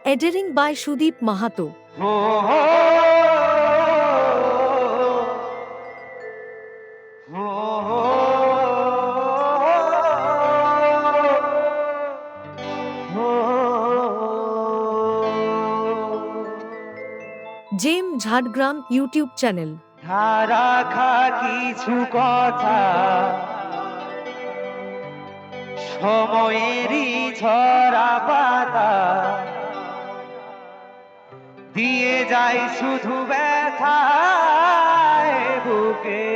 Editing by Sudeep Mahato. জেম Jhargram YouTube channel. রাখা কিছু কথা সময়েরই ঝরা পাতা দিয়ে যায় শুধু ব্যথায় বুকে।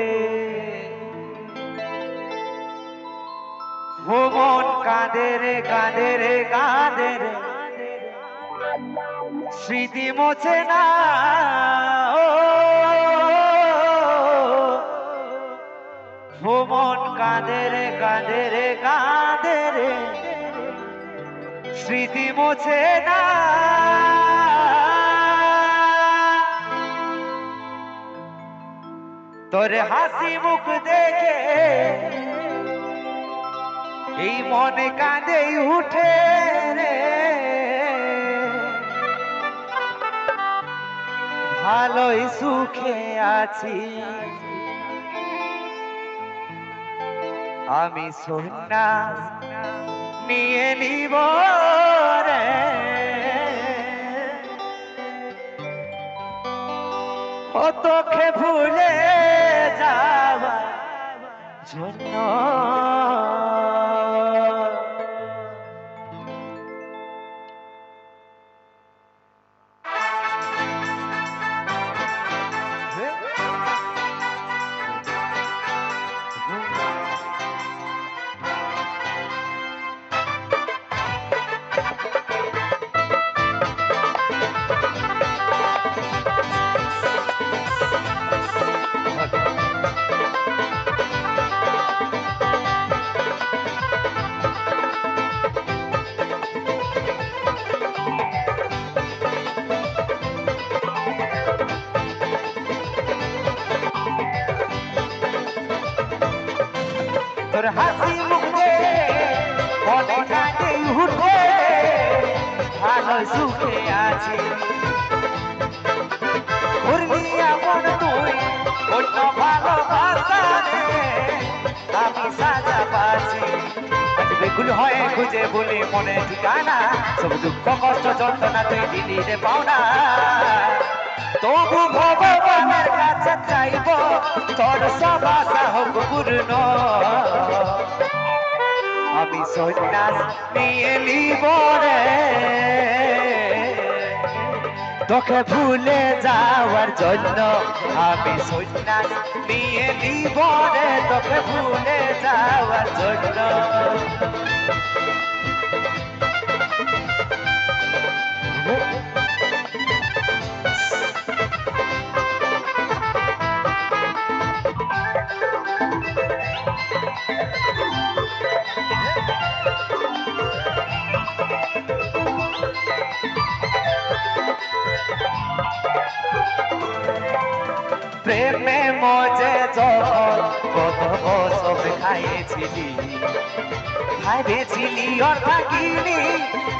ও মন কাঁদে রে কাঁদে রে কাঁদে রে, স্মৃতি মোছে না। ও মন কাঁদে রে কাঁদে রে কাঁদে রে, স্মৃতি মোছে না। তোর হাসি মুখ দেখে এই মনে কাঁদে উঠে রে, ভালোই সুখে আছি আমি সন্ন্যাস নিয়ে নিব রে। ও তোকে ভুলে যাবার জন্য তোর হাসি মুখে মনে কাঁদে উঠে, ভালো সুখে আছি করলি এমন তুই অন্য ভালোবাসা রে, আমি সাজা পাচ্ছি আজ বেকুল হয়ে খুঁজে বলি মনে ঠিকানা, সব দুঃখ কষ্ট যন্ত্রণা তুই দিলি রে পাওনা। তবু ভগবানের কাছে চাইব তোর সব আশা হোক পূর্ণ, আমি সন্ন্যাস নিয়ে নিব রে, তোকে ভুলে যাওয়ার জন্য। আমি সন্ন্যাস নিয়ে নিব রে, তোকে ভুলে যাওয়ার জন্য। প্রেমে মজে যখন কত বছর খাইয়েছিলি, ভাইবেছিলি ওর ভাগিনি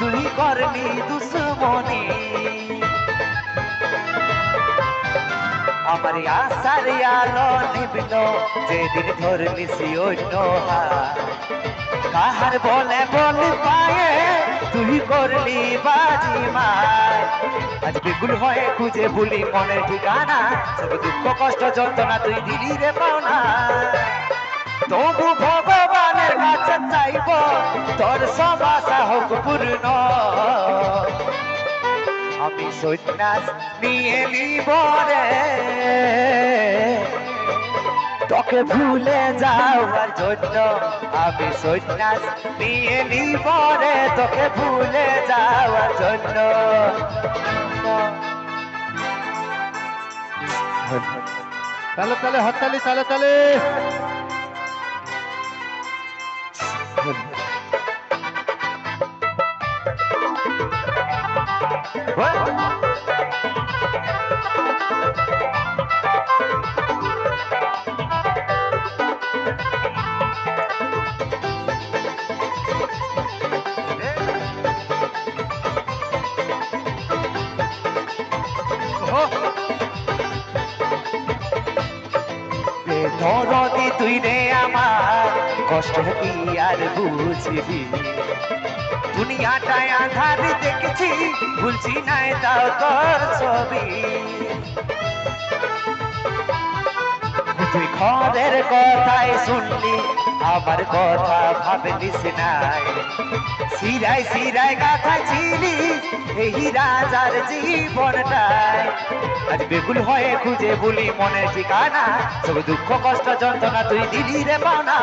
তুই করলি দুশ্মনি। আমার আশার আলো নিবিল যেদিন ধরলি অন্য কাহার বলে বলে পায়ে তুই করলি বাজি মার। আজ বিগুল হয়ে খুঁজে বলি মনের ঠিকানা, সব দুঃখ কষ্ট যন্ত্রণা তুই দিলি রে পাওনা। তবু ভগবানের কাছে চাইব তোর সব আশা হোক পূর্ণ, আমি সন্ন্যাস নিয়ে নিব রে, তোকে ভুলে যাওয়ার জন্য। আমি সন্ন্যাস নিয়ে নিব রে, তোকে ভুলে যাওয়ার জন্য। তালে তালে হাততালি তালে তালে। দরদি তুই রে আমার কষ্ট কি আর বুঝবি দুনিয়াটায় আধার দেখেছি ভুলছি না তাও তোর ছবি তুই ঘরের কথাই শুনলি আমার কথা ভাবলিস নাই সিরাই সিরাই গাথা ছিলি এই রাজার জীবনটাই আজ বেকুল হয়ে খুঁজে বলি মনের ঠিকানা সব দুঃখ কষ্ট যন্ত্রণা তুই দিলি রে পাওনা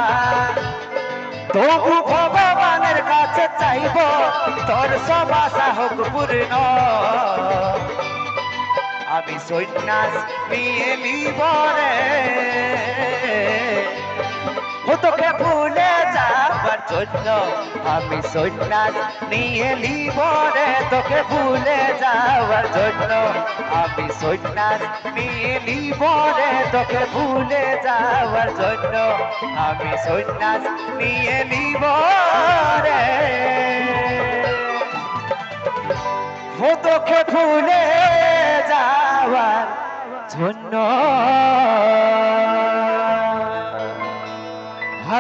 তবু ভগবানের কাছে চাইব তোর সব আশা হোক পূর্ণ আমি সন্ন্যাস নিয়ে নিব রে ও তোকে ভুলে যাবার জন্য আমি সন্ন্যাস নিয়ে নিব রে তোকে ভুলে যাওয়ার জন্য আমি সন্ন্যাস নিয়ে নিব রে তোকে ভুলে যাওয়ার জন্য আমি সন্ন্যাস নিয়ে নিব রে ও তোকে ভুলে যাওয়ার জন্য